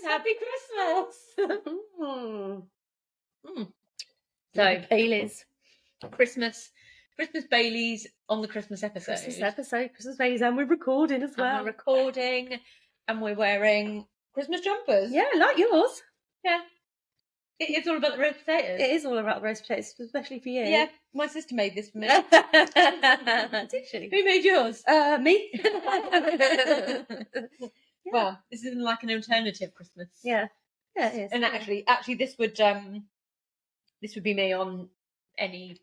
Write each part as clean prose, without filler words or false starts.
Happy Christmas. So, Baileys. Christmas Baileys on the Christmas episode. Christmas Baileys, and we're recording as well. And we're recording, and we're wearing Christmas jumpers. Yeah, like yours. Yeah. It's all about the roast potatoes. It is all about the roast potatoes, especially for you. Yeah, my sister made this for me. Did she? Who made yours? Me. Well, this is like an alternative Christmas. Yeah. Yeah, it is. And actually, this would be me on any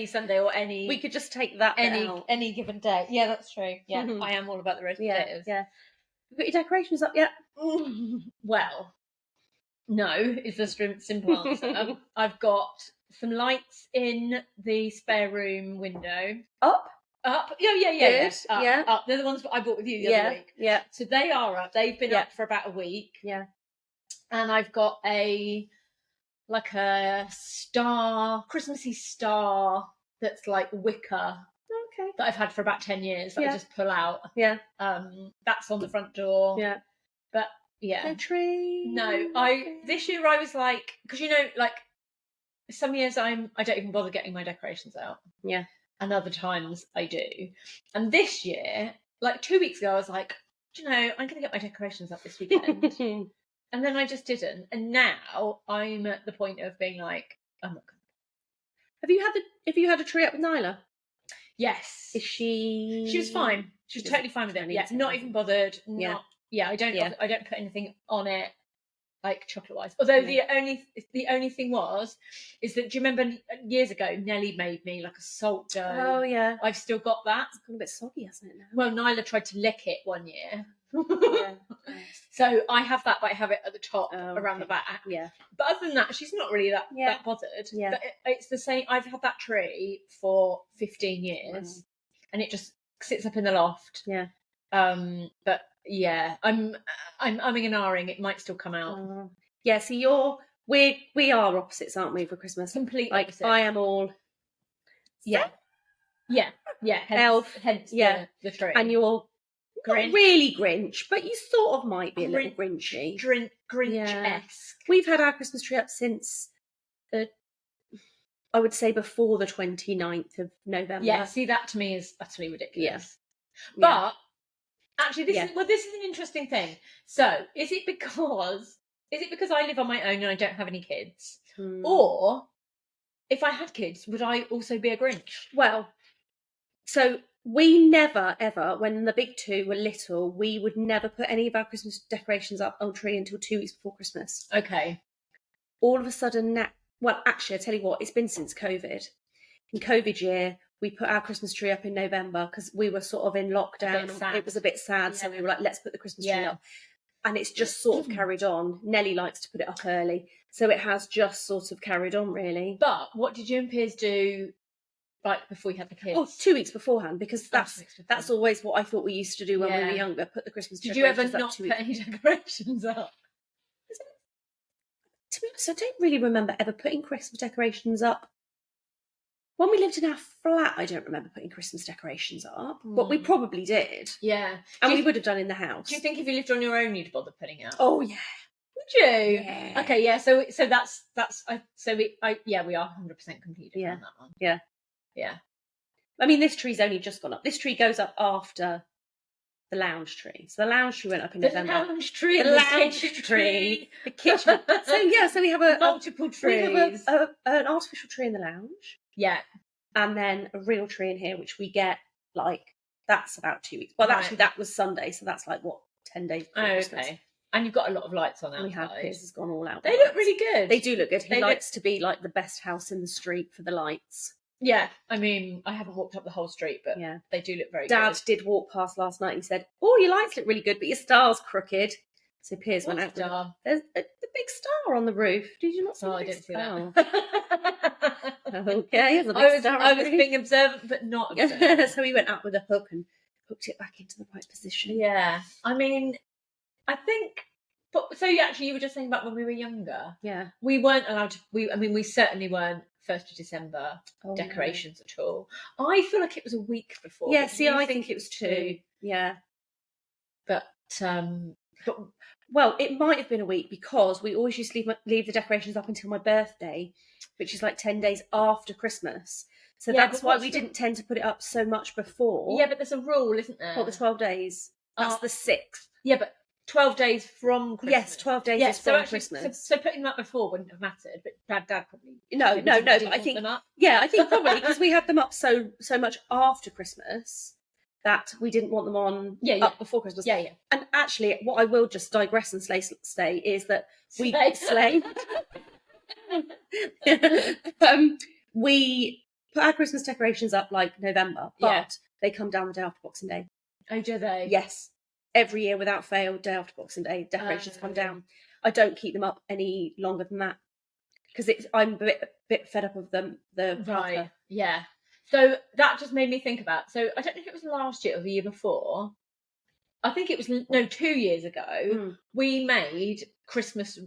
Sunday or any. We could just take that out. any given day. Yeah, that's true. Yeah, I am all about the roast potatoes. Yeah. You've got your decorations up yet? Well, no, is the simple answer. I've got some lights in the spare room window. Up? Yeah. Up. Up. They're the ones I bought with you the other week. Yeah. So they are up. They've been up for about a week. Yeah. And I've got a star, Christmassy star that's like wicker. Okay. That I've had for about 10 years that I just pull out. Yeah. That's on the front door. Yeah. But yeah. No tree. No. This year I was like, because some years I don't even bother getting my decorations out. Yeah. And other times I do. And this year, like 2 weeks ago, I was like, I'm going to get my decorations up this weekend. And then I just didn't. And now I'm at the point of being like, I'm not going to. Have you had a tree up with Nyla? Yes. Is she? She was fine. She was totally fine with it. Yeah, not even bothered. I don't put anything on it, like chocolate wise. Although the only thing is that, do you remember years ago Nelly made me like a salt dough? Oh yeah. I've still got that. It's gone a bit soggy, hasn't it now? Well, Nyla tried to lick it one year. Yeah. So I have that, but I have it at the top around the back. Yeah. But other than that, she's not really that bothered. Yeah. But it's the same. I've had that tree for 15 years, and it just sits up in the loft. Yeah. But yeah, I'm umming and ahhing. It might still come out. Yeah. So we are opposites, aren't we, for Christmas? Complete like opposite. I am all. Yeah. Hence the tree. And you're Grinch. Not really Grinch, but you sort of might be a little Grinchy. Grinch-esque. We've had our Christmas tree up since I would say before the 29th of November. Yeah, see, that to me is utterly ridiculous. Yeah. But actually, this is an interesting thing. So, is it because I live on my own and I don't have any kids, or if I had kids, would I also be a Grinch? Well, so we never ever, when the big two were little, we would never put any of our Christmas decorations up on tree until 2 weeks before Christmas. Okay. All of a sudden, well, actually, I tell you what, it's been since COVID. In COVID year, we put our Christmas tree up in November because we were sort of in lockdown. It was a bit sad, so we were like, let's put the Christmas tree up. And it's just sort of carried on. Nelly likes to put it up early, so it has just sort of carried on, really. But what did you and Piers do, like, before you had the kids? 2 weeks beforehand, because that's always what I thought we used to do when we were younger, put the Christmas decorations up. Did you ever not put any decorations up? To be honest, I don't really remember ever putting Christmas decorations up. When we lived in our flat, I don't remember putting Christmas decorations up, but we probably did. Yeah. And we would have done in the house. Do you think if you lived on your own, you'd bother putting it up? Oh, yeah. Would you? Yeah. Okay, yeah, so we are 100% completed on that one. Yeah. Yeah. I mean, this tree's only just gone up. This tree goes up after the lounge tree. So the lounge tree went up in November. The lounge tree. The kitchen. So we have multiple trees. We have an artificial tree in the lounge. Yeah. And then a real tree in here, which we get, that's about 2 weeks. Well, actually, that was Sunday, so that's 10 days before Christmas. Okay. And you've got a lot of lights on outside. We have. Piers has gone all out. They look really good. They do look good. He likes to be the best house in the street for the lights. Yeah, I mean, I haven't walked up the whole street, but they do look very good. Dad did walk past last night and he said, "Oh, your lights look really good, but your star's crooked." So Piers went out. There's the big star on the roof. Did you not see? Oh, I didn't see that. Okay, there's a big star. I was being observant, but not observant. So he went out with a hook and hooked it back into the right position. Yeah, I mean, I think. But so you were just saying about when we were younger. Yeah, we weren't allowed to. We certainly weren't 1st of December decorations at all. I feel like it was a week before. Yeah, see, I think it was 2. Yeah, but Well, it might have been a week because we always used to leave the decorations up until my birthday, which is like 10 days after Christmas. So that's why we didn't tend to put it up so much before. Yeah, but there's a rule, isn't there? What, the 12 days? That's the 6th. Yeah, but 12 days from Christmas. Yes, 12 days is from Christmas. So putting them up before wouldn't have mattered, but Dad probably... No, but I think... Yeah, I think probably because we had them up so much after Christmas that we didn't want them on up before Christmas. Yeah. And actually, what I will just digress and say is that we we put our Christmas decorations up like November, but they come down the day after Boxing Day. Oh, do they? Yes. Every year without fail, day after Boxing Day, decorations come down. I don't keep them up any longer than that because I'm a bit fed up of them. Right. Yeah. So that just made me think about. So I don't know if it was last year or the year before. I think it was 2 years ago. We made Christmas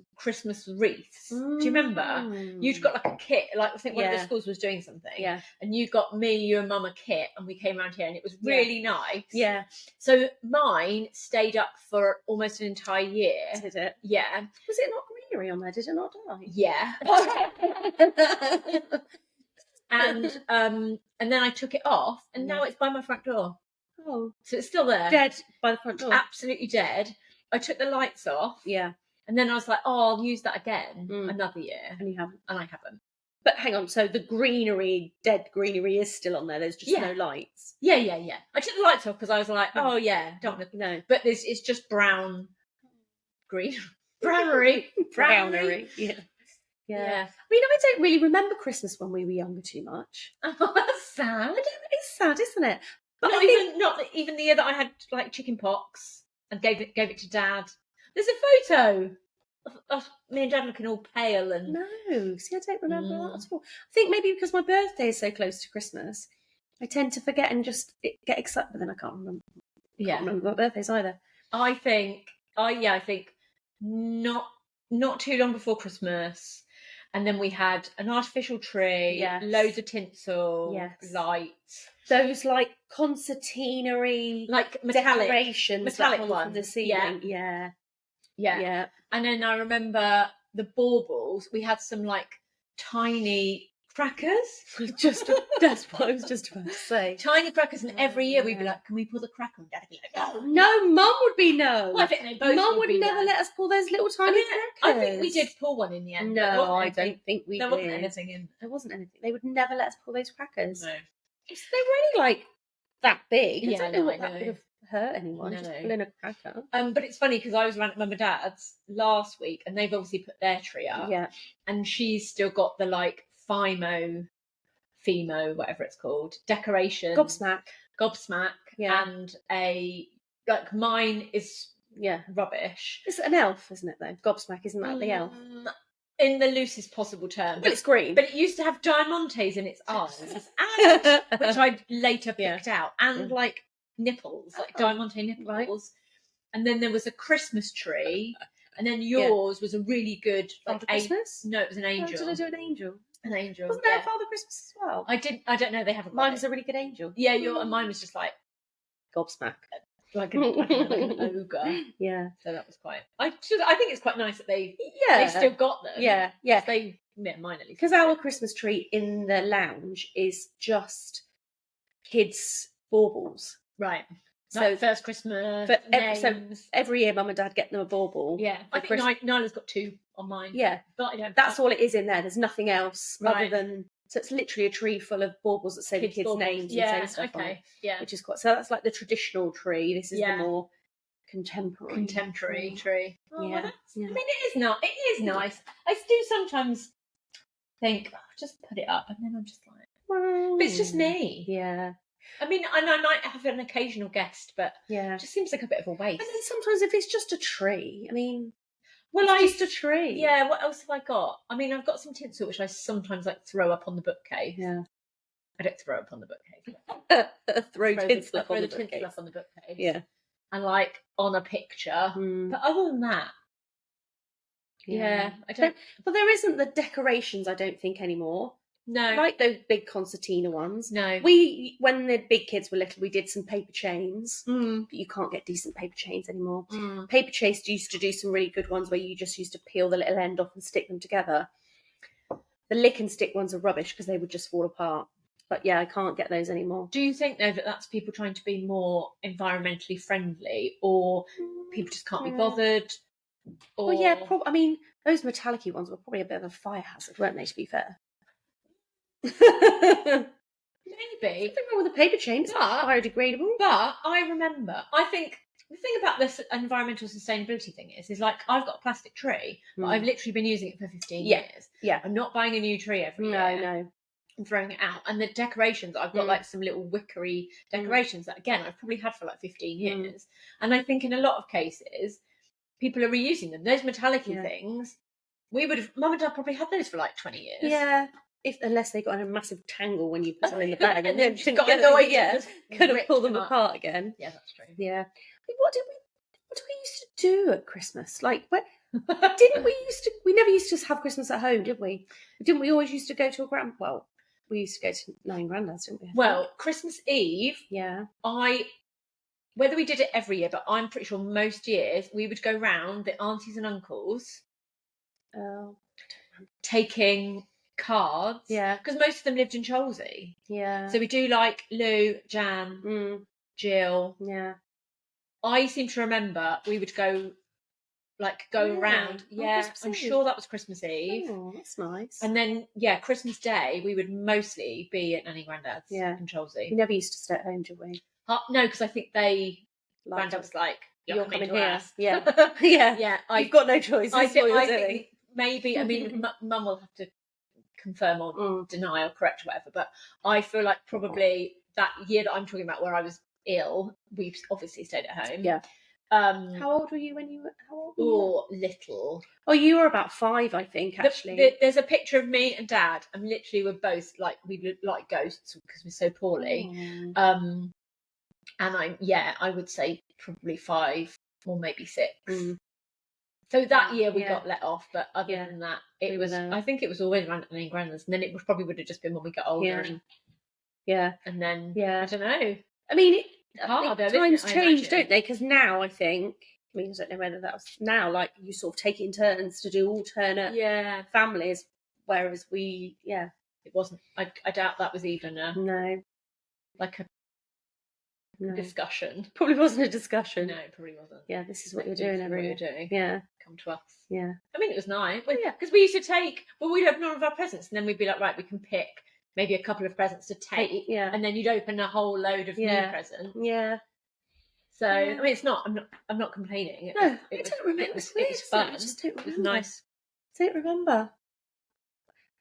wreaths. Do you remember? You'd got like a kit. Like I think one of the schools was doing something. Yeah. And you got me, you and Mum a kit, and we came around here, and it was really nice. Yeah. So mine stayed up for almost an entire year. Did it? Yeah. Was it not greenery on there? Did it not die? Yeah. And then I took it off, and now it's by my front door. Oh, so it's still there, dead by the front door, absolutely dead. I took the lights off, and then I was like, I'll use that again another year, and you haven't, and I haven't. But hang on, so the dead greenery is still on there. There's just no lights. Yeah. I took the lights off because I was like, don't want to know. But it's just brownery. Yeah. I mean, I don't really remember Christmas when we were younger too much. Oh, that's sad. It's sad, isn't it? But not even the year that I had like chicken pox and gave it to Dad. There's a photo of me and Dad looking all pale and... No, see, I don't remember that at all. I think maybe because my birthday is so close to Christmas, I tend to forget and just get excited, but then I can't remember. Can't remember my birthdays either. I think not too long before Christmas. And then we had an artificial tree, loads of tinsel, lights. Those like concertina-y, like decorations metallic ones from the ceiling. Yeah. And then I remember the baubles. We had some like tiny crackers. That's what I was just about to say. Tiny crackers, and every year we'd be like, "Can we pull the cracker?" And Dad'd be like, "Oh, no." Mum would be no. Well, I think they both. Mum would never let us pull those little tiny crackers. I think we did pull one in the end. No, I don't think we did. There wasn't anything in. There wasn't anything. They would never let us pull those crackers. No. They were only like that big. Yeah, I don't know what that would have hurt anyone. Just pulling a cracker. But it's funny because I was around at Mum and Dad's last week, and they've obviously put their tree up. Yeah. And she's still got the like FIMO, whatever it's called, decoration. Gobsmack. Yeah. And like mine is rubbish. It's an elf, isn't it though? Gobsmack, isn't that the elf? In the loosest possible term. But it's green. But it used to have diamantes in its eyes, and, which I later picked out, and like nipples, like diamante nipples. Right. And then there was a Christmas tree, and then yours was a really good like Christmas? No, it was an angel. Did I do an angel? An angel. Wasn't there Father Christmas as well? I don't know, they haven't. Mine was a really good angel. Yeah, and mine was just like Gobsmack. Like an ogre. Yeah. So that was quite. I think it's quite nice that they've still got them. Yeah. They mine at least. Because our Christmas tree in the lounge is just kids' baubles. Right. So like first Christmas. So every year, Mum and Dad get them a bauble. Yeah. I think Nyla's got 2 on mine. Yeah. But I don't. That's all it is in there. There's nothing else other than. So it's literally a tree full of baubles that say the kids' names and say stuff on it. Yeah. Which is quite. So that's like the traditional tree. This is the more contemporary tree. Oh, yeah. I mean, it is nice. I do sometimes think, just put it up, and then I'm just like, but it's just me. Yeah. I mean, I might have an occasional guest, but it just seems like a bit of a waste. And then sometimes if it's just a tree, I mean. Well, it's just a tree. Yeah, what else have I got? I mean, I've got some tinsel, which I sometimes like throw up on the bookcase. Yeah. I don't throw up on the bookcase. throw tinsel up on the tinsel up on the bookcase. Yeah. And like on a picture. But other than that, I don't. Well, there isn't the decorations, I don't think, anymore. No. Like those big concertina ones. No. When the big kids were little, we did some paper chains. Mm. But you can't get decent paper chains anymore. Mm. Paper chains used to do some really good ones where you just used to peel the little end off and stick them together. The lick and stick ones are rubbish because they would just fall apart. But yeah, I can't get those anymore. Do you think, though, that that's people trying to be more environmentally friendly, or people just can't be bothered? Or... Well, yeah, I mean, those metallic-y ones were probably a bit of a fire hazard, weren't they, to be fair? Maybe. Nothing wrong with the paper chain. It's biodegradable. But I remember, I think the thing about this environmental sustainability thing is like, I've got a plastic tree, but I've literally been using it for 15 years. Yeah. I'm not buying a new tree every year. No. And throwing it out. And the decorations, I've got like some little wickery decorations that, again, I've probably had for like 15 years. And I think in a lot of cases, people are reusing them. Those metallic-y things, Mum and Dad probably had those for like 20 years. Yeah. Unless they got in a massive tangle when you put them in the bag and then couldn't pull them apart again. Yeah, that's true. Yeah. What do we used to do at Christmas? Like, we never used to just have Christmas at home, did we? Didn't we always used to go to we used to go to Nine Granddads, didn't we? Well, Christmas Eve, yeah. Whether we did it every year, but I'm pretty sure most years we would go round the aunties and uncles, taking cards. Yeah. Because most of them lived in Cholsey. Yeah. So we do like Lou, Jan, Jill. Yeah. I seem to remember we would go around. Yeah, I'm sure that was Christmas Eve. Oh, that's nice. And then, Christmas Day, we would mostly be at Nanny Grandad's in Cholsey. We never used to stay at home, did we? No, because I think Grandad was like, you're coming here. Us. Yeah. Yeah. You've got no choice. I think maybe, I mean, Mum will have to confirm or deny or correct or whatever, but I feel like probably that year that I'm talking about where I was ill, we obviously stayed at home. Yeah. How old were you when you were? Little. Oh, you were about 5, I think. Actually, there's a picture of me and Dad, and literally we're both like we look like ghosts because we're so poorly. And I would say probably 5 or maybe 6. So that year we got let off, but other than that, it was. I think it was always around Nanny Grandad's, and then it probably would have just been when we got older. And then I don't know. I mean. Harder, times change, don't they? Because now I think, I don't know whether that was now, like you sort of take it in turns to do alternate families, whereas it wasn't. I doubt that was even a discussion. Probably wasn't a discussion. No, it probably wasn't. Yeah, this is what you're doing every year. Yeah, come to us. Yeah, I mean it was nice. Because we used to take. Well, we'd open all of our presents, and then we'd be like, right, we can pick maybe a couple of presents to take, and then you'd open a whole load of new presents. Yeah. So I mean, it's not. I'm not complaining. I don't remember. It was fun. I just don't remember. It was nice. I don't remember.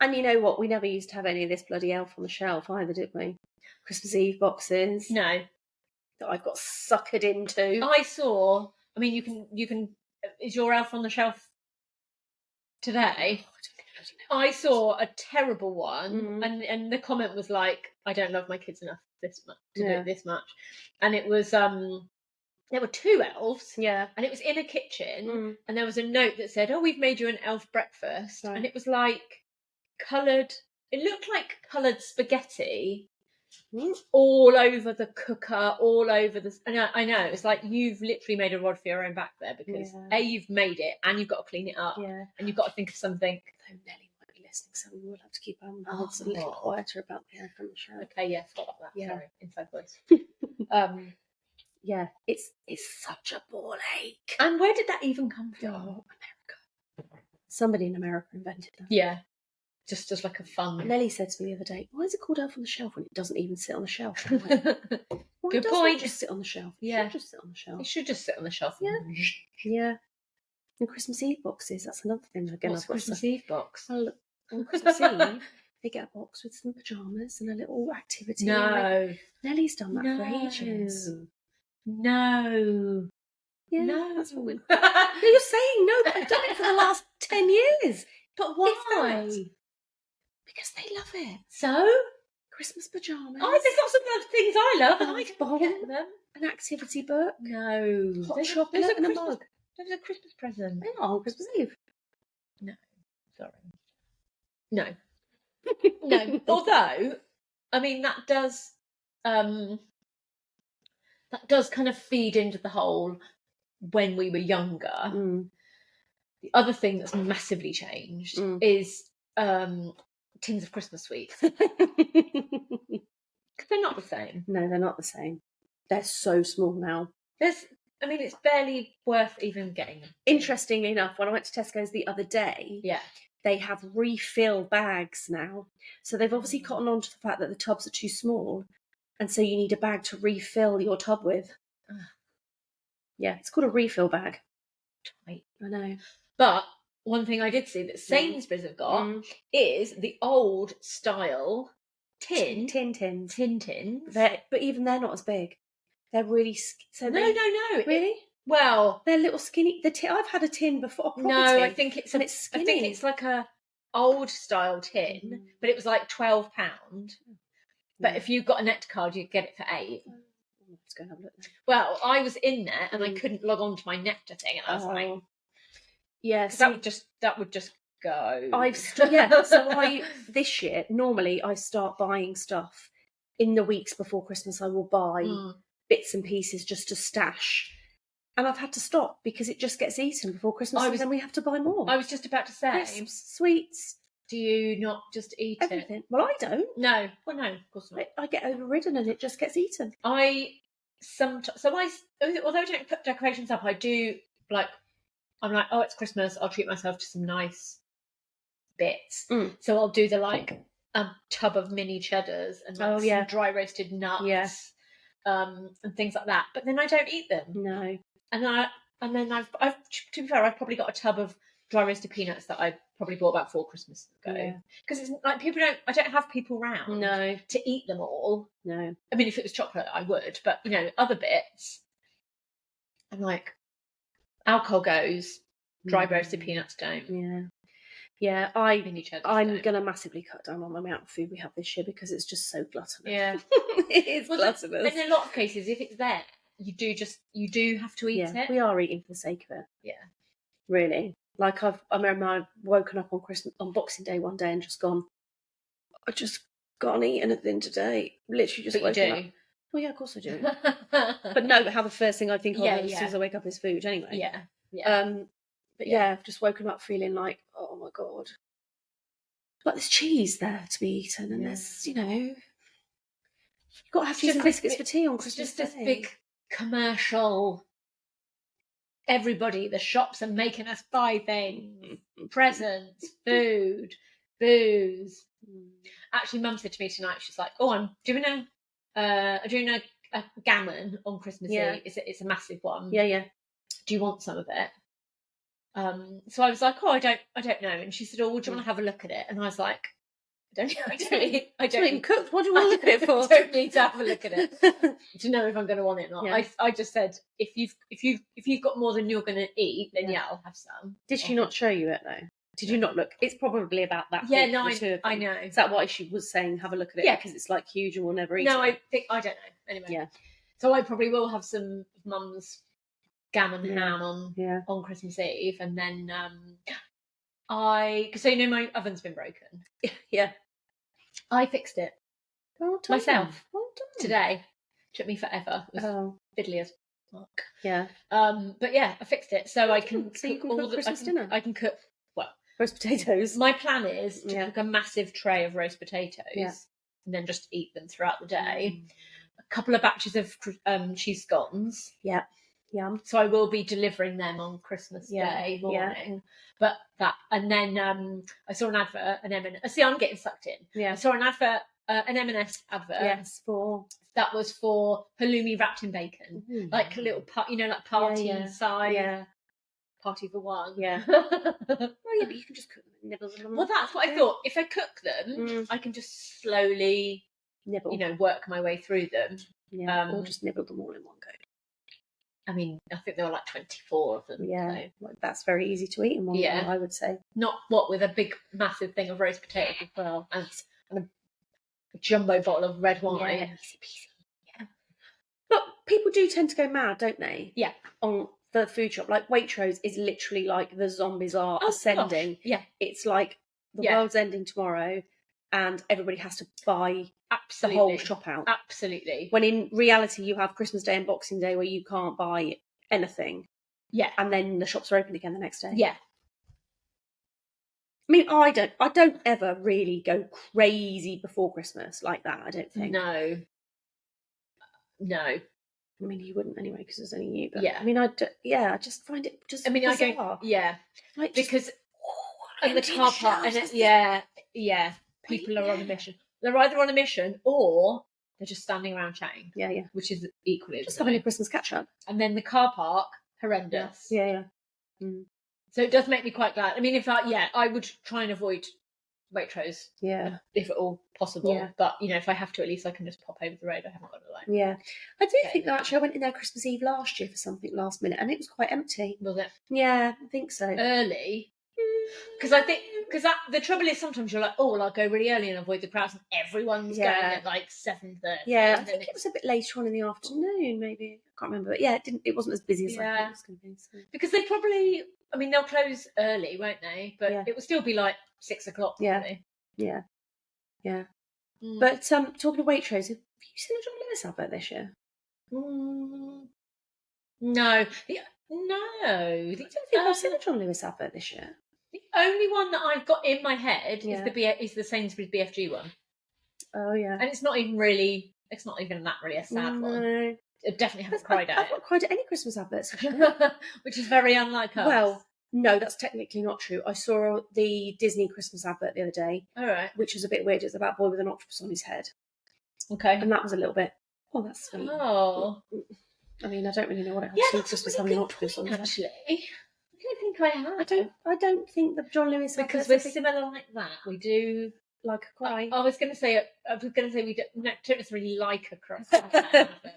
And you know what? We never used to have any of this bloody Elf on the Shelf either, did we? Christmas Eve boxes. No. That I've got suckered into. I saw. I mean, you can. Is your Elf on the Shelf today? I saw a terrible one, and the comment was like, "I don't love my kids enough this much to do it this much," and it was there were 2 elves, and it was in a kitchen, and there was a note that said, "Oh, we've made you an elf breakfast," and it was like coloured. It looked like coloured spaghetti. All over the cooker, all over the. I know it's like you've literally made a rod for your own back there because you've made it and you've got to clean it up, and you've got to think of something. Though Nelly might be listening, so we will have to keep our mouths a little quieter about the Elf on the Shelf. Okay, yeah, forgot about that. Sorry, inside voice. Yeah, it's such a ball ache. And where did that even come from? America. Somebody in America invented that. Yeah. Just like a fun. Nelly said to me the other day, "Why is it called Elf on the Shelf when it doesn't even sit on the shelf?" Why Good point. It just sit on the shelf. Yeah, it should just sit on the shelf. It should just sit on the shelf. Yeah. And Christmas Eve boxes. That's another thing. Again, what's Christmas Eve box? Well, on Christmas Eve, they get a box with some pajamas and a little activity. No, Nelly's done that for ages. No. Yeah, no. That's what you're saying. No, but I've done it for the last 10 years. But why? Because they love it. So? Christmas pyjamas. Oh, there's lots of other things I love. And I bomb, get them. An activity book. No. Hot chocolate and a mug. There's a Christmas present. They're not on Christmas Eve. No. Sorry. No. No, although, I mean, that does kind of feed into the whole when we were younger. Mm. The other thing that's massively changed is tins of Christmas sweets. Because they're not the same. No, they're not the same. They're so small now. It's barely worth even getting them. Interestingly enough, when I went to Tesco's the other day, they have refill bags now. So they've obviously cottoned on to the fact that the tubs are too small, and so you need a bag to refill your tub with. Yeah, it's called a refill bag. Right. I know. But one thing I did see that Sainsbury's have got is the old style tin tins. But even they're not as big. They're really no. Really? Well, they're little skinny. I've had a tin before. No, I think it's skinny. I think it's like a old style tin, but it was like £12. But if you got a Nectar card, you'd get it for £8. Let's go and have a look then. Well, I was in there and I couldn't log on to my Nectar thing, and I was like, yeah, that would just go. This year normally I start buying stuff in the weeks before Christmas. I will buy bits and pieces just to stash, and I've had to stop because it just gets eaten before Christmas, and then we have to buy more. I was just about to say, crisps, sweets. Do you not just eat everything? Well, I don't. No, well, no, of course not. I get overridden and it just gets eaten. Although I don't put decorations up, I do like. I'm like, oh, it's Christmas. I'll treat myself to some nice bits. So I'll do a tub of mini cheddars and some dry roasted nuts, and things like that. But then I don't eat them. No. And then I've to be fair, I've probably got a tub of dry roasted peanuts that I probably bought about 4 Christmases ago. Because it's like I don't have people round to eat them all. No. I mean, if it was chocolate, I would. But other bits, I'm like, alcohol goes, dry roasted peanuts don't. Yeah, I'm going to massively cut down on the amount of food we have this year because it's just so gluttonous. Yeah. It is gluttonous. In a lot of cases, if it's there, you do have to eat it. We are eating for the sake of it. Yeah. Really. Like I remember I've woken up on Boxing Day one day and just gone, I just can't eat anything today. Literally just woken up. Well, yeah, of course I do. But no, how the first thing I think of as soon as I wake up is food anyway. Yeah. But I've just woken up feeling like, oh my God. But there's cheese there to be eaten, and there's, you've got to have cheese and biscuits for tea on Christmas Day. Just this big commercial, everybody, the shops are making us buy things, presents, food, booze. Actually, Mum said to me tonight, she's like, oh, I'm doing a gammon on Christmas Eve. It's a massive one. Yeah. Do you want some of it? So I was like, oh, I don't know. And she said, oh, would you want to have a look at it? And I was like, I don't even cooked. What do you want to look at it for? I don't need to have a look at it to know if I'm going to want it or not. Yeah. I just said, if you've got more than you're going to eat, then I'll have some. Did she not show you it though? Did you not look? It's probably about that. Yeah, no, I know. Is that why she was saying have a look at it? Yeah, because it's like huge and we'll never eat it. No, I don't know. Anyway, yeah. So I probably will have some Mum's gammon ham on Christmas Eve, and then because my oven's been broken. Yeah, I fixed it myself today. Took me forever. It was fiddly as fuck. Yeah. But I fixed it, so I can cook all the Christmas dinner. I can cook roast potatoes. My plan is to cook a massive tray of roast potatoes and then just eat them throughout the day. A couple of batches of cheese scones. Yeah. Yum. So I will be delivering them on Christmas Day morning. But and then I saw an advert, an M&S. See, I'm getting sucked in. Yeah. I saw an advert, an M&S advert. Yes, that was for halloumi wrapped in bacon, like a little party size. Yeah. Party for one. Yeah. Oh yeah, but you can just cook them and nibble them. Well, that's what I thought. If I cook them, I can just slowly nibble. Work my way through them. Yeah. Or just nibble them all in one go. I mean, I think there were like 24 of them. Yeah, so. That's very easy to eat in one go, I would say. Not with a big, massive thing of roast potatoes as well, and a jumbo bottle of red wine. Yeah. Yeah. But people do tend to go mad, don't they? Yeah. On the food shop. Like Waitrose is literally like the zombies are ascending. Gosh. Yeah. It's like the world's ending tomorrow. and everybody has to buy Absolutely. the whole shop out. Absolutely. When in reality, you have Christmas Day and Boxing Day where you can't buy anything. Yeah. And then the shops are open again the next day. Yeah. I mean, I don't ever really go crazy before Christmas like that, I don't think. No. I mean, you wouldn't anyway because it's only you. But Yeah. I mean, I just find it just bizarre. I go, yeah. Like, because and the car park, and people are on a mission. They're either on a mission or they're just standing around chatting. Yeah, yeah. Which is equally just having a Christmas catch up. And then the car park, horrendous. Yeah. Mm. So it does make me quite glad. I mean, I would try and avoid Waitrose. Yeah. If at all possible. Yeah. But, if I have to, at least I can just pop over the road. I haven't got to Yeah. I do think that actually I went in there Christmas Eve last year for something last minute and it was quite empty. Was it? Yeah, I think so. Early? Because the trouble is sometimes you're like, oh, well, I'll go really early and avoid the crowds, and everyone's going at like 7:30. Yeah, I think it was a bit later on in the afternoon, maybe. I can't remember, but yeah, it wasn't as busy as I thought it was going to be. So. Because they probably, they'll close early, won't they? But it will still be like 6 o'clock. Probably. Yeah. Mm. But talking of Waitrose, have you seen the John Lewis advert this year? No. I don't think I've seen the John Lewis advert this year. The only one that I've got in my head is the Sainsbury's BFG one. Oh yeah, and it's not even that really a sad one. I definitely haven't cried at it. I've not cried at any Christmas adverts, which is very unlike us. Well, no, that's technically not true. I saw the Disney Christmas advert the other day. All right, which was a bit weird. It's about a boy with an octopus on his head. Okay, and that was a little bit. Oh, that's sweet. Oh, I mean, I don't really know what else Christmas having an octopus on his head. Actually. I don't think I have. I don't think the John Lewis because we're similar like that. We do like a cry. I was going to say we don't necessarily like a cry,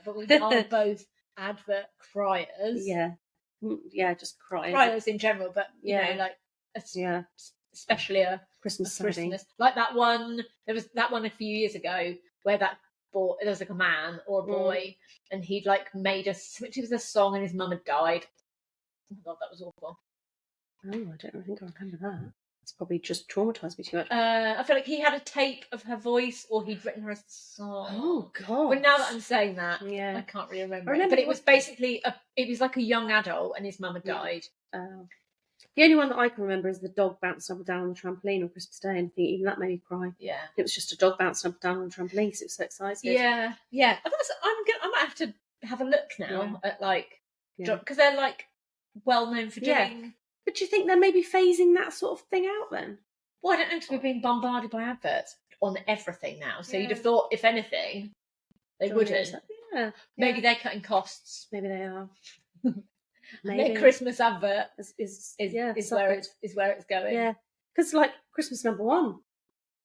but we are both advert criers. Yeah, just criers in general. But especially a Christmas. Like that one. There was that one a few years ago where there was like a man or a boy, and he'd like made it was a song, and his mum had died. Oh my God, that was awful. Oh, I don't think I remember that. It's probably just traumatised me too much. I feel like he had a tape of her voice, or he'd written her a song. Oh God! Well, now that I'm saying that, I can't really remember. But it was basically it was like a young adult, and his mum had died. The only one that I can remember is the dog bouncing up and down on the trampoline on Christmas Day, and I think even that made me cry. Yeah, it was just a dog bouncing up and down on the trampoline because it was so excited. Yeah. I might have to have a look now at because they're like well known for doing. But do you think they're maybe phasing that sort of thing out then? Well, I don't know, because we're being bombarded by adverts on everything now. So you'd have thought, if anything, they wouldn't. Yeah. Maybe they're cutting costs. Maybe they are. Their Christmas advert is where it's going. Yeah, because like Christmas number one,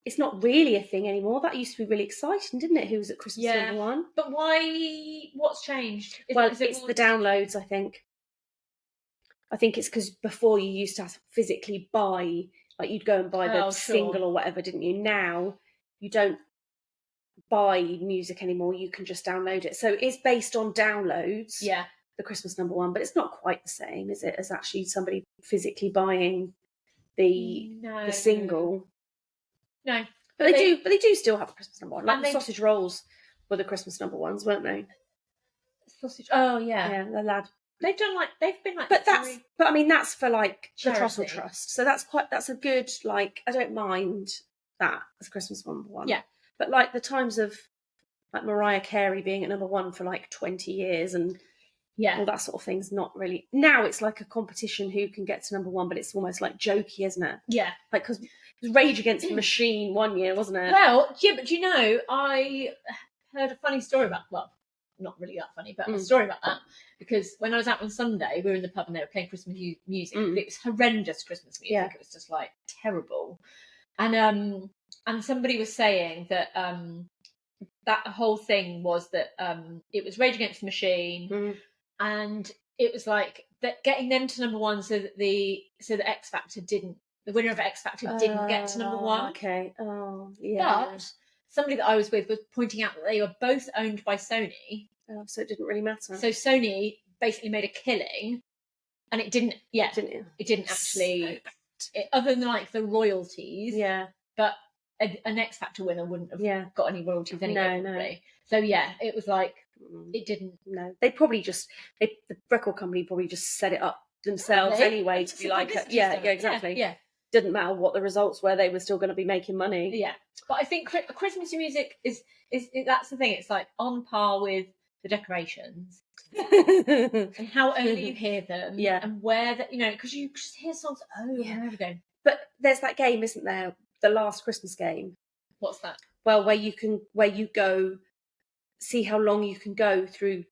it's not really a thing anymore. That used to be really exciting, didn't it? Who was at Christmas number one? But why? What's changed? It's the downloads, I think. I think it's because before you used to have to physically buy, like you'd go and buy the single or whatever, didn't you? Now you don't buy music anymore. You can just download it. So it's based on downloads. Yeah. The Christmas number one, but it's not quite the same, is it, as actually somebody physically buying the single. No. But they do still have the Christmas number one. Like the sausage rolls were the Christmas number ones, weren't they? Sausage. Oh yeah. Yeah, the lad. They've been like. But I mean that's for like charity. The Trussell Trust. So that's a good, like, I don't mind that as Christmas number one. Yeah. But like the times of like Mariah Carey being at number one for like 20 years and all that sort of thing's not really. Now it's like a competition who can get to number one, but it's almost like jokey, isn't it? Yeah. Like, because it was Rage Against the Machine one year, wasn't it? Well, yeah, but I heard a funny story about, well, not really that funny, but a story about that, because when I was out on Sunday, we were in the pub and they were playing Christmas music. But it was horrendous Christmas music. Yeah. It was just like terrible. And somebody was saying that that whole thing was that it was Rage Against the Machine, and it was like that getting them to number one so that the X Factor didn't, the winner of X Factor didn't get to number one. Okay. Oh, yeah. But somebody that I was with was pointing out that they were both owned by Sony. Oh, so it didn't really matter. So Sony basically made a killing, and it didn't. Yeah, didn't it? It didn't actually. Other than like the royalties. Yeah. But an X Factor winner wouldn't have Yeah. got any royalties anyway. No. Probably. So yeah, it was like it didn't. No, they probably just the record company probably just set it up themselves anyway to be like, exactly. Yeah. Didn't matter what the results were, they were still going to be making money. Yeah, but I think Christmas music is that's the thing. It's like on par with the decorations and how early you hear them, and where that because you just hear songs over and over again. But there's that game, isn't there? The Last Christmas game. What's that? Well, where you go see how long you can go through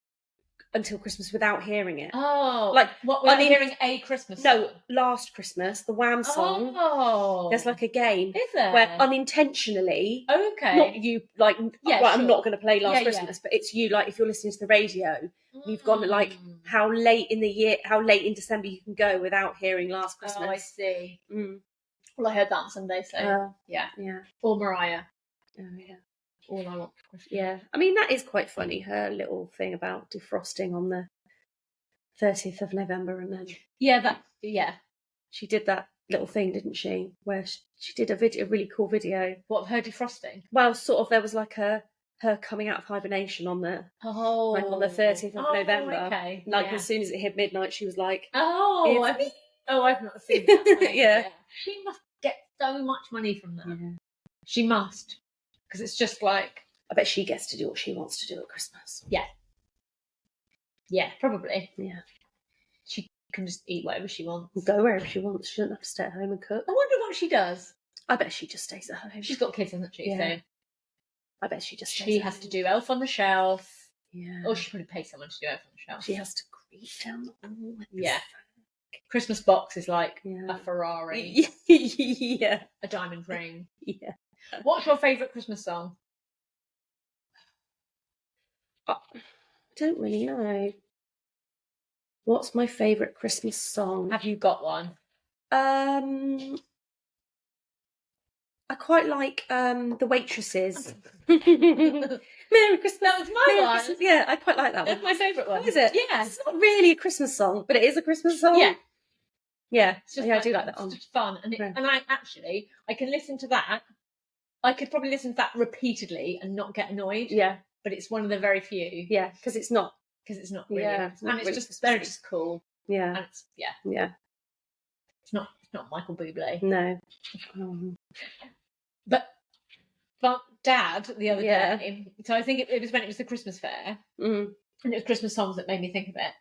until Christmas without hearing it. Oh, like what? Without hearing a Christmas song? No, Last Christmas, the Wham song. Oh, there's like a game. Is there? Where unintentionally, not you like. Yeah, right, sure. I'm not going to play Last Christmas, but it's you. Like if you're listening to the radio, you've gone like how late in the year, how late in December you can go without hearing Last Christmas. Oh, I see. Mm. Well, I heard that on Sunday, so yeah. Or Mariah. Oh yeah. All I want for Christmas. Yeah, I mean that is quite funny. Her little thing about defrosting on the 30th of November, and then she did that little thing, didn't she? Where she did a really cool video. What of her defrosting? Well, sort of. There was like her coming out of hibernation on the like on the 30th of November. Okay. Like as soon as it hit midnight, she was like, I've not seen that. Yeah. She must get so much money from that. Yeah. She must. Because it's just like... I bet she gets to do what she wants to do at Christmas. Yeah. Yeah, probably. Yeah. She can just eat whatever she wants. Go wherever she wants. She doesn't have to stay at home and cook. I wonder what she does. I bet she just stays at home. She's got kids, hasn't she? Yeah. So I bet she just stays she at has home. to do Elf on the Shelf. Yeah. Or she probably pays someone to do Elf on the Shelf. She has to greet down the hall. Yeah. Christmas box is like a Ferrari. Yeah. A diamond ring. Yeah. What's your favourite Christmas song? I don't really know. What's my favourite Christmas song? Have you got one? I quite like The Waitresses. Merry Christmas. That was my Merry one. Christmas. Yeah, I quite like that one. That's my favourite one. Oh, is it? Yeah. It's not really a Christmas song, but it is a Christmas song. Yeah. Yeah. It's just I do like that one. It's just fun. And I can listen to that. I could probably listen to that repeatedly and not get annoyed. Yeah. But it's one of the very few. Yeah, because it's not. Really. Yeah. And they're just cool. Yeah. And it's, Yeah. It's not Michael Bublé. No. But Dad, the other day, so I think it was when it was the Christmas fair, and it was Christmas songs that made me think of it.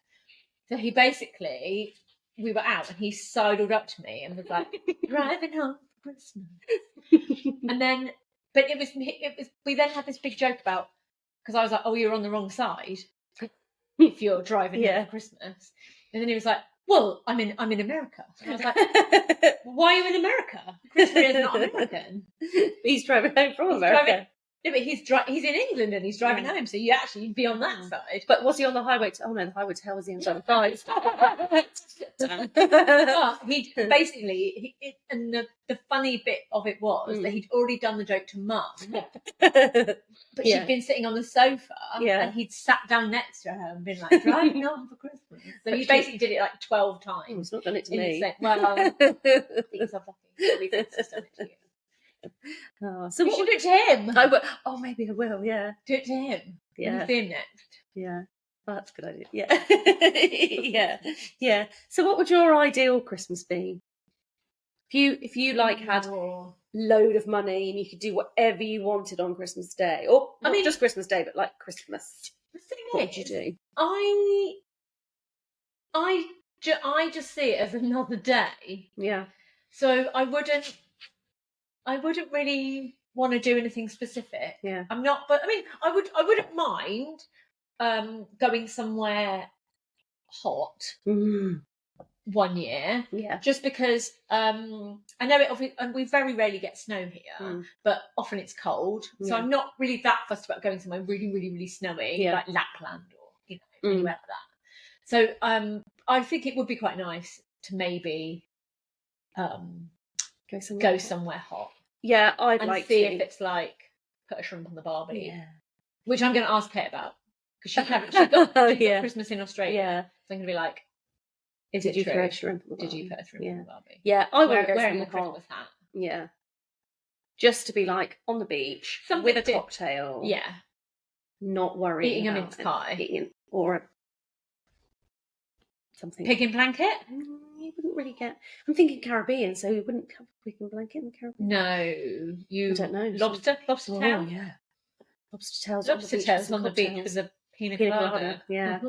So he basically, we were out and he sidled up to me and was like, driving home for Christmas. And then, but it was, we then had this big joke about, because I was like, oh, you're on the wrong side if you're driving home for Christmas. And then he was like, well, I'm in America. And I was like, why are you in America? Chris Rea is not American. He's driving home from America. No, but he's in England and he's driving home, so you'd be on that side. But was he on the highway to... Oh, no, the highway to hell was he on 75. He basically... and the funny bit of it was that he'd already done the joke to Mum, but she'd been sitting on the sofa and he'd sat down next to her and been like, driving home for Christmas. So he basically did it like 12 times. He's not done it to me. Well, I think so fucking... done it to you. Oh, so we should do it to him. I will. Oh, maybe I will. Yeah, do it to him. Yeah, see him next. Yeah, oh, that's a good idea. Yeah, yeah. So, what would your ideal Christmas be? If you like had a load of money and you could do whatever you wanted on Christmas Day, or not just Christmas Day, but like Christmas. The thing what would you do? I just see it as another day. Yeah. So I wouldn't really want to do anything specific. Yeah. I'm not, but I mean, I wouldn't mind going somewhere hot one year. Yeah. Just because I know it, and we very rarely get snow here, but often it's cold. So I'm not really that fussed about going somewhere really, really, really snowy, like Lapland or anywhere like that. So I think it would be quite nice to maybe go somewhere hot. Yeah, I'd like to see if it's like put a shrimp on the barbie. Yeah. Which I'm going to ask Kate about because she got Christmas in Australia. Yeah. So I'm going to be like, Did you throw a shrimp on the barbie? Did you put a shrimp on the barbie? Yeah, I would wearing my Christmas hat. Yeah. just to be like on the beach with a cocktail. Yeah. Not worrying Eating a about mince pie. Or something. Pig in blanket? You wouldn't really get... I'm thinking Caribbean, so you wouldn't have a pig in blanket in the Caribbean. No. You... I don't know. Lobster tail? Oh, yeah. Lobster tails on the beach with a pina colada. Yeah.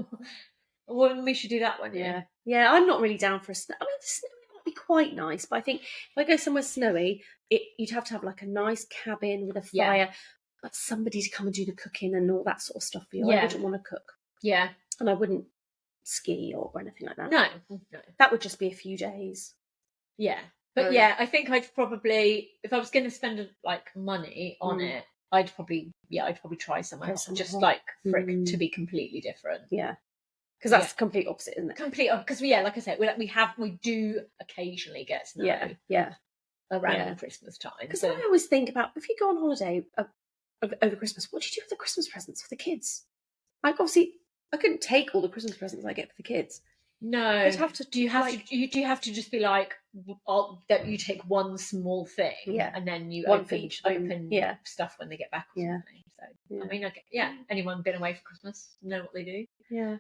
Well, we should do that one, yeah. Yeah, I'm not really down for a snow. I mean, the snow might be quite nice, but I think if I go somewhere snowy, you'd have to have like a nice cabin with a fire, but somebody to come and do the cooking and all that sort of stuff for you. I wouldn't want to cook. Yeah. And I wouldn't ski or anything like that. No. That would just be a few days. Yeah. But I think I'd probably, if I was going to spend like money on it, I'd probably try somewhere else, just like for it to be completely different. Yeah. Because that's complete opposite, isn't it? Complete, because like I said, we do occasionally get snow. Yeah. Around Christmas time. Because I always think about, if you go on holiday over Christmas, what do you do with the Christmas presents for the kids? Like, obviously, I couldn't take all the Christmas presents I get for the kids. No. I'd have to. Do you have to just be like that? You take one small thing, and then you open stuff when they get back. Or something. So I mean, anyone been away for Christmas know what they do. Yeah.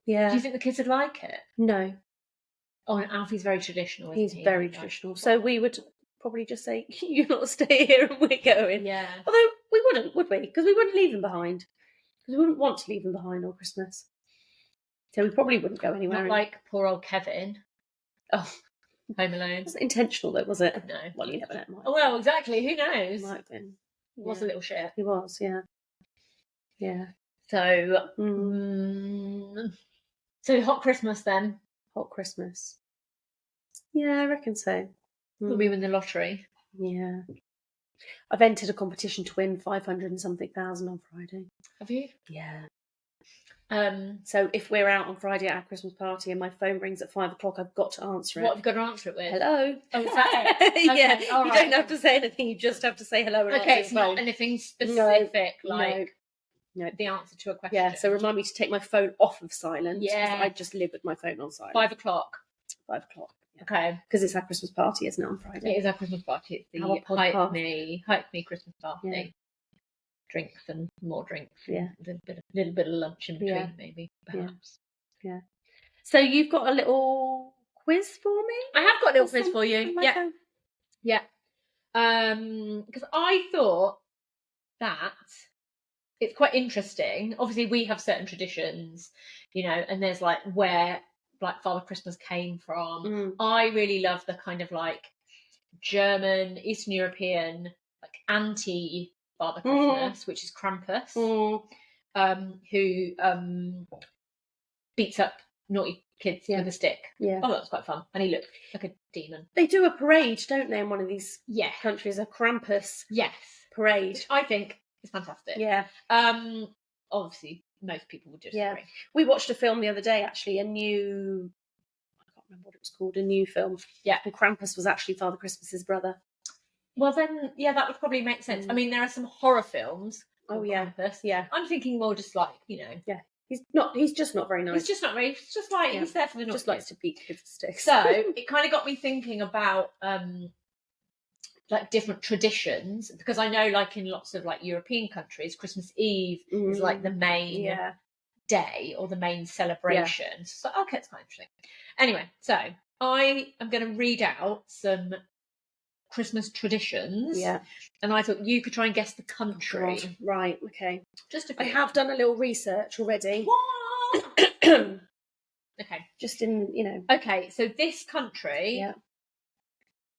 Yeah. Do you think the kids would like it? No. Oh, and Alfie's very traditional. He's very traditional. So we would probably just say, "You lot stay here, and we're going." Yeah. Although we wouldn't, would we? Because we wouldn't leave them behind. Because we wouldn't want to leave them behind on Christmas. So we probably wouldn't go anywhere. Not like poor old Kevin. Oh, Home Alone. It wasn't intentional, though, was it? No. Well, you never know. Oh, well, exactly. Who knows? Might have been. He was a little shit. He was, yeah. Yeah. So, so hot Christmas then. Hot Christmas. Yeah, I reckon so. Will we win the lottery? Yeah. I've entered a competition to win 500 and something thousand on Friday. Have you? Yeah. So if we're out on Friday at our Christmas party and my phone rings at 5 o'clock, I've got to answer it. What have you got to answer it with? Hello. Oh, is that it? Okay, yeah. all right. You don't have to say anything. You just have to say hello. And okay, it's not anything specific, no. The answer to a question. Yeah. So remind me to take my phone off of silent. Yeah. I just live with my phone on silent. 5 o'clock. 5 o'clock. Yeah. Okay. Because it's our Christmas party, isn't it, on Friday? It is our Christmas party. It's the Hype Me Christmas party. Yeah. Drinks and more drinks. Yeah. A little bit of lunch in between, maybe, perhaps. Yeah. So you've got a little quiz for me? I have got a little quiz for you. Yeah. Because I thought that it's quite interesting. Obviously, we have certain traditions, and there's like where like Father Christmas came from. I really love the kind of like German, Eastern European, like anti Father Christmas, which is Krampus, who beats up naughty kids with a stick. Yeah. Oh, that was quite fun. And he looked like a demon. They do a parade, don't they, in one of these countries, a Krampus parade. Which I think is fantastic. Yeah. Obviously, most people would just agree. We watched a film the other day, actually, I can't remember what it was called, a new film. Yeah. And Krampus was actually Father Christmas's brother. Well, then, that would probably make sense. I mean, there are some horror films. Oh, yeah. Krampus. Yeah. I'm thinking more just like, Yeah. He's just not very nice. He's just not very, it's just like, he's there for the naughty just likes to beat kids with sticks. So, it kind of got me thinking about, like, different traditions. Because I know, like, in lots of, like, European countries, Christmas Eve is, like, the main day or the main celebration. Yeah. So, okay, it's quite interesting. Anyway, so, I am going to read out some Christmas traditions. Yeah. And I thought you could try and guess the country. Oh, right, okay. I have done a little research already. What? Okay. Just in, Okay, so this country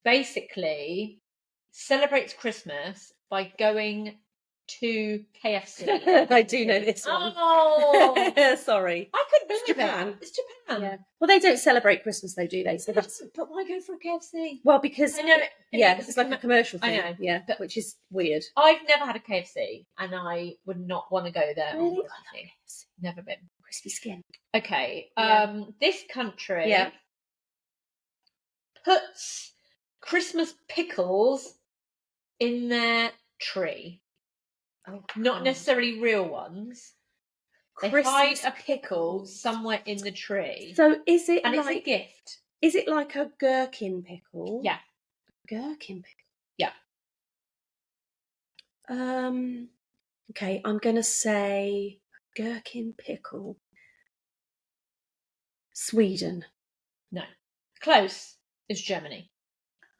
basically celebrates Christmas by going to KFC. I do know this one. Oh, sorry. I couldn't believe Japan. It. It's Japan. Yeah. Well, they don't celebrate Christmas, though, do they? So that's. But why go for a KFC? Well, because I know. It's like a commercial thing. I know. Yeah, but which is weird. I've never had a KFC, and I would not want to go there. Really? Never been. Crispy skin. Okay. This country puts Christmas pickles in their tree. Oh, not necessarily real ones. They hide a pickle somewhere in the tree. So is it and like it's a gift? Is it like a gherkin pickle? Yeah. Gherkin pickle. Yeah. Okay, I'm going to say gherkin pickle. Sweden. No. Close is Germany.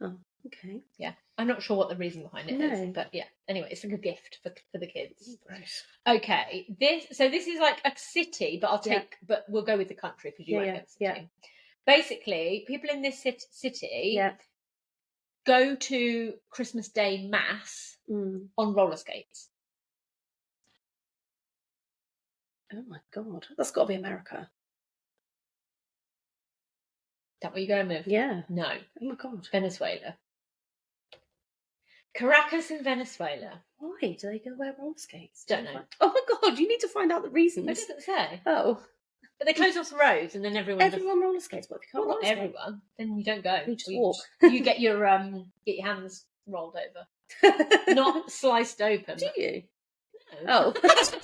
Oh, okay. Yeah. I'm not sure what the reason behind it is, but yeah. Anyway, it's like a gift for the kids. Gross. Okay. This is like a city, but but we'll go with the country because you won't get the city. Yeah. Basically, people in this city go to Christmas Day mass on roller skates. Oh my God, that's got to be America. Is that what you're going with? Yeah. No. Oh my God. Venezuela. Caracas in Venezuela. Why do they go wear roller skates? Don't know. Oh my God, you need to find out the reasons. It doesn't say. Oh. But they close off the roads and then everyone roller skates. What if you can't not everyone. Then you don't go. You just walk. You get your hands rolled over. Not sliced open. Do you? No. Oh.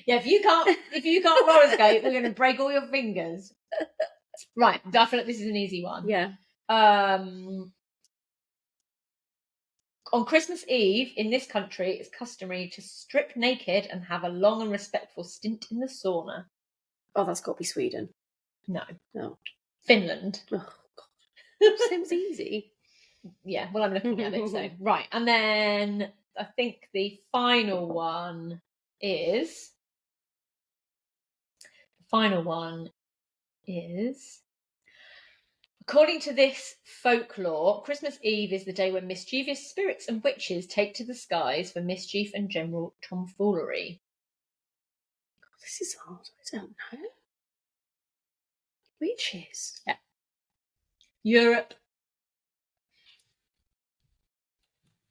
Yeah, if you can't roller skate, we're going to break all your fingers. Right, I feel like this is an easy one. Yeah. On Christmas Eve in this country, it's customary to strip naked and have a long and respectful stint in the sauna. Oh, that's got to be Sweden. No. No. Finland. Oh God. Seems easy. Yeah, well, I'm looking at it. So right, and then I think the final one is. According to this folklore, Christmas Eve is the day when mischievous spirits and witches take to the skies for mischief and general tomfoolery. This is hard. I don't know. Witches. Yeah. Europe.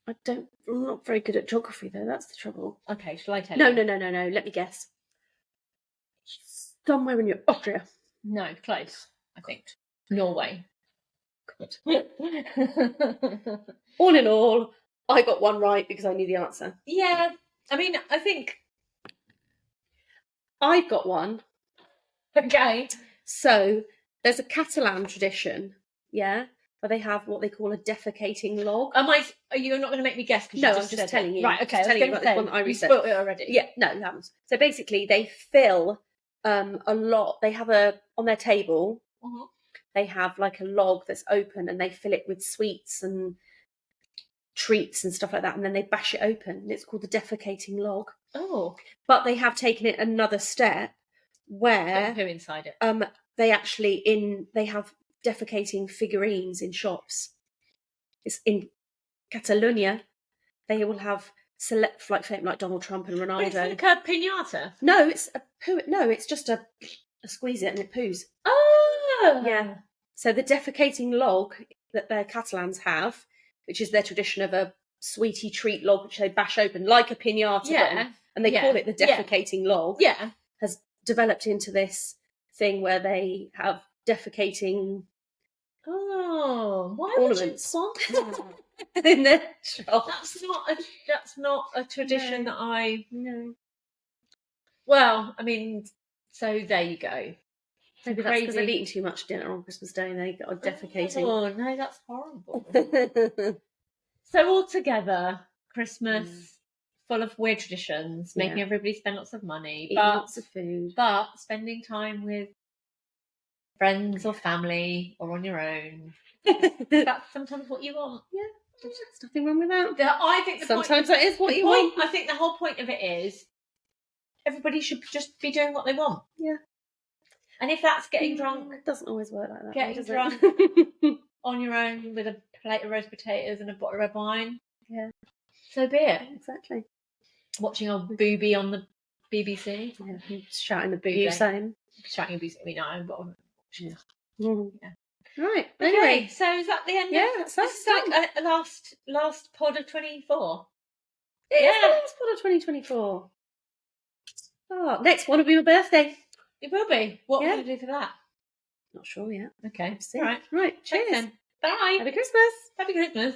I'm not very good at geography though. That's the trouble. Okay, shall I tell you? No. Let me guess. Somewhere in Austria. No, close. I think Norway. God. All in all, I got one right because I knew the answer. Yeah, I mean, I think I've got one. Okay. So there's a Catalan tradition, where they have what they call a defecating log. Are you not going to make me guess? No, I'm just telling you. Right, okay. Just telling you about this one that I researched. You spoiled it already. Yeah, no, you haven't. So basically, they fill a lot. They have on their table. Uh-huh. They have like a log that's open, and they fill it with sweets and treats and stuff like that, and then they bash it open. And it's called the defecating log. Oh, but they have taken it another step where who inside it? They have defecating figurines in shops. It's in Catalonia. They will have like Donald Trump and Ronaldo. It's like a piñata. No, it's it's just a squeeze it and it poos. Oh, yeah. So the defecating log that their Catalans have, which is their tradition of a sweetie treat log which they bash open like a piñata, and they call it the defecating log. Yeah, has developed into this thing where they have defecating. Oh, why ornaments would you want that? in their shop? That's not a tradition that I know. Well, I mean, so there you go. Maybe that's because they've eaten too much dinner on Christmas Day and they got defecating. Oh no, that's horrible. So altogether, Christmas full of weird traditions, making everybody spend lots of money, eating lots of food, but spending time with friends or family or on your own. That's sometimes what you want. Yeah, there's nothing wrong with that. I think sometimes that is what you want. I think the whole point of it is everybody should just be doing what they want. Yeah. And if that's getting drunk, it doesn't always work like that. Getting drunk on your own with a plate of roast potatoes and a bottle of red wine. Yeah. So be it. Exactly. Watching old Booby on the BBC. Yeah. Shouting the Booby saying. Shouting abuse at me now, but yeah. Right. Okay, anyway, so is that the end? Yeah, this is like a last pod of 24. It is the last pod of 2024. Oh, next one will be my birthday. It will be. What are we going to do for that? Not sure yet. Okay. See. Right. Right. Cheers. Thanks, then. Bye. Happy Christmas. Happy Christmas.